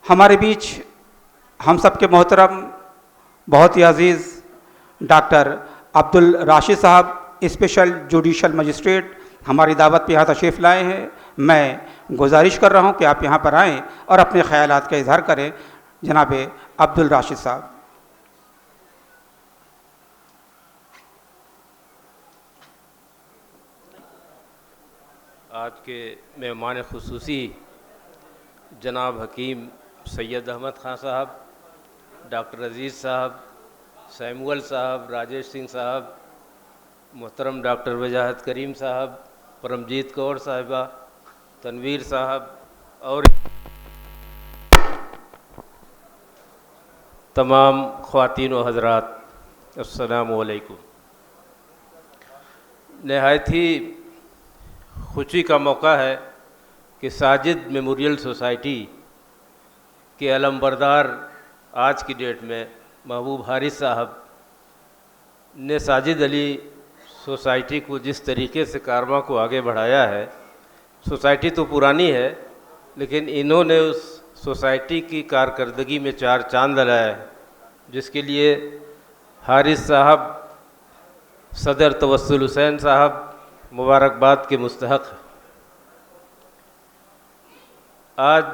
हमारे बीच हम सब के मोहतरम बहुत ही अजीज़ डॉक्टर अब्दुल राशिद साहब स्पेशल जुडिशल मजिस्ट्रेट हमारी दावत पे यहाँ तशरीफ़ लाए हैं। मैं गुजारिश कर रहा हूँ कि आप यहाँ पर आएँ और अपने ख्यालात का इजहार करें। जनाब अब्दुल राशिद साहब। आज के मेहमान खुसूसी जनाब हकीम सैयद अहमद ख़ान साहब, डॉक्टर अज़ीज़ साहब, सैमुअल साहब, राजेश सिंह साहब, मोहतरम डॉक्टर वजाहत करीम साहब, परमजीत कौर साहिबा, तनवीर साहब और तमाम ख़वातीन व हज़रात, अस्सलामु अलैकुम। नहायत ही खुशी का मौका है कि साजिद मेमोरियल सोसाइटी के अलमबरदार आज की डेट में महबूब हारिस साहब ने साजिद अली सोसाइटी को जिस तरीके से कारवां को आगे बढ़ाया है, सोसाइटी तो पुरानी है लेकिन इन्होंने उस सोसाइटी की कारकर्दगी में चार चांद लगाया है, जिसके लिए हारिस साहब, सदर तवस्सुल हुसैन साहब मुबारकबाद के मुस्तहक़ है। आज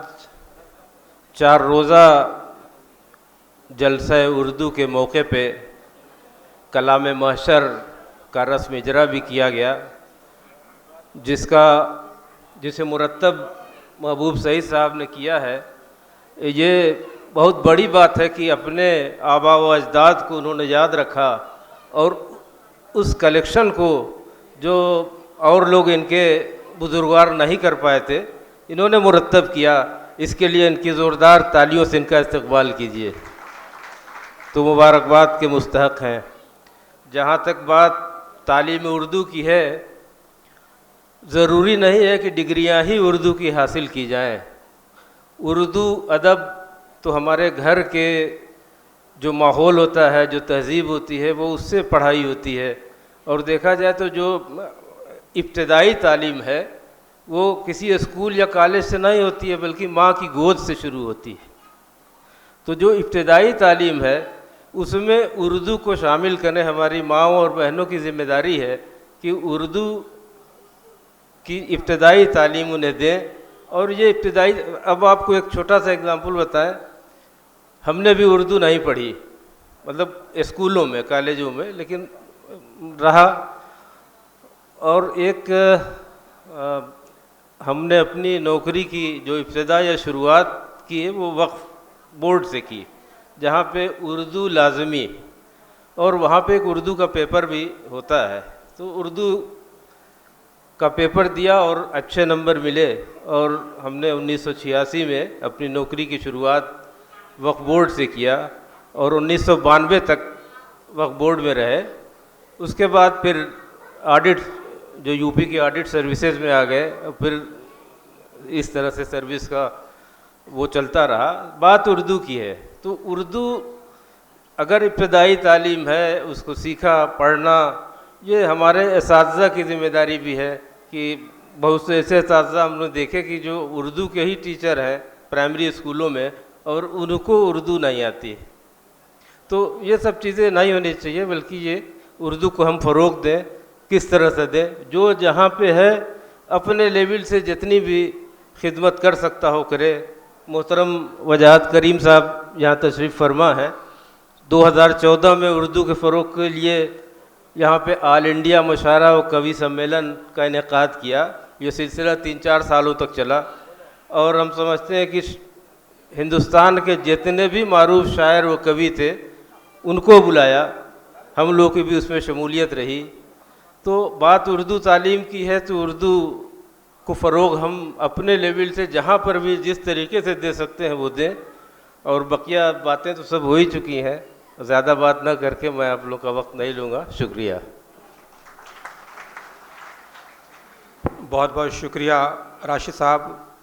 4 रोज़ा जलसा उर्दू के मौके पे कलाम महशर का रस्म इजरा भी किया गया, जिसे मुरत्तब महबूब सईद साहब ने किया है। ये बहुत बड़ी बात है कि अपने आबा व अजदाद को उन्होंने याद रखा और उस कलेक्शन को जो और लोग इनके बुजुर्गवार नहीं कर पाए थे, इन्होंने मुरत्तब किया। इसके लिए इनकी ज़ोरदार तालियों से इनका इस्तकबाल कीजिए। तो मुबारकबाद के मुस्तहक़ हैं। जहाँ तक बात तालीम उर्दू की है, ज़रूरी नहीं है कि डिग्रियाँ ही उर्दू की हासिल की जाएं। उर्दू अदब तो हमारे घर के जो माहौल होता है, जो तहज़ीब होती है, वो उससे पढ़ाई होती है। और देखा जाए तो जो इब्तदाई तालीम है वो किसी स्कूल या कॉलेज से नहीं होती है, बल्कि माँ की गोद से शुरू होती है। तो जो इब्तदाई तालीम है उसमें उर्दू को शामिल करें। हमारी माँओं और बहनों की ज़िम्मेदारी है कि उर्दू की इब्तदाई तालीम उन्हें दें। और ये इब्तदाई, अब आपको एक छोटा सा एग्ज़ाम्पल बताएं। हमने भी उर्दू नहीं पढ़ी, मतलब स्कूलों में, कॉलेजों में, लेकिन रहा। और हमने अपनी नौकरी की जो इब्तिदा या शुरुआत की है वो वक्फ बोर्ड से की, जहाँ पे उर्दू लाजमी, और वहाँ पे एक उर्दू का पेपर भी होता है। तो उर्दू का पेपर दिया और अच्छे नंबर मिले, और हमने 1986 में अपनी नौकरी की शुरुआत वक्फ बोर्ड से किया और 1992 तक वक्फ बोर्ड में रहे। उसके बाद फिर ऑडिट, जो यूपी की ऑडिट सर्विसेज में आ गए, फिर इस तरह से सर्विस का वो चलता रहा। बात उर्दू की है, तो उर्दू अगर इब्तदाई तालीम है, उसको सीखा, पढ़ना, ये हमारे असातिज़ा की ज़िम्मेदारी भी है। कि बहुत से ऐसे असातिज़ा हमने देखे कि जो उर्दू के ही टीचर हैं प्राइमरी स्कूलों में, और उनको उर्दू नहीं आती। तो ये सब चीज़ें नहीं होनी चाहिए, बल्कि ये उर्दू को हम फ़रोग़ दें। किस तरह से दें? जो जहाँ पे है अपने लेवल से जितनी भी खिदमत कर सकता हो करे। मोहतरम वजाहत करीम साहब यहाँ तशरीफ़ फरमा है। 2014 में उर्दू के फ़रोग़ के लिए यहाँ पे ऑल इंडिया मुशायरा व कवि सम्मेलन का इनेकाद किया। ये सिलसिला 3-4 सालों तक चला, और हम समझते हैं कि हिंदुस्तान के जितने भी मारूफ शायर व कवि थे उनको बुलाया, हम लोग की भी उसमें शमूलियत रही। तो बात उर्दू तालीम की है, तो उर्दू को फ़रोग़ हम अपने लेवल से जहाँ पर भी जिस तरीके से दे सकते हैं वो दें। और बकिया बातें तो सब हो ही चुकी हैं, ज़्यादा बात ना करके मैं आप लोग का वक्त नहीं लूँगा। शुक्रिया। बहुत बहुत शुक्रिया राशिद साहब।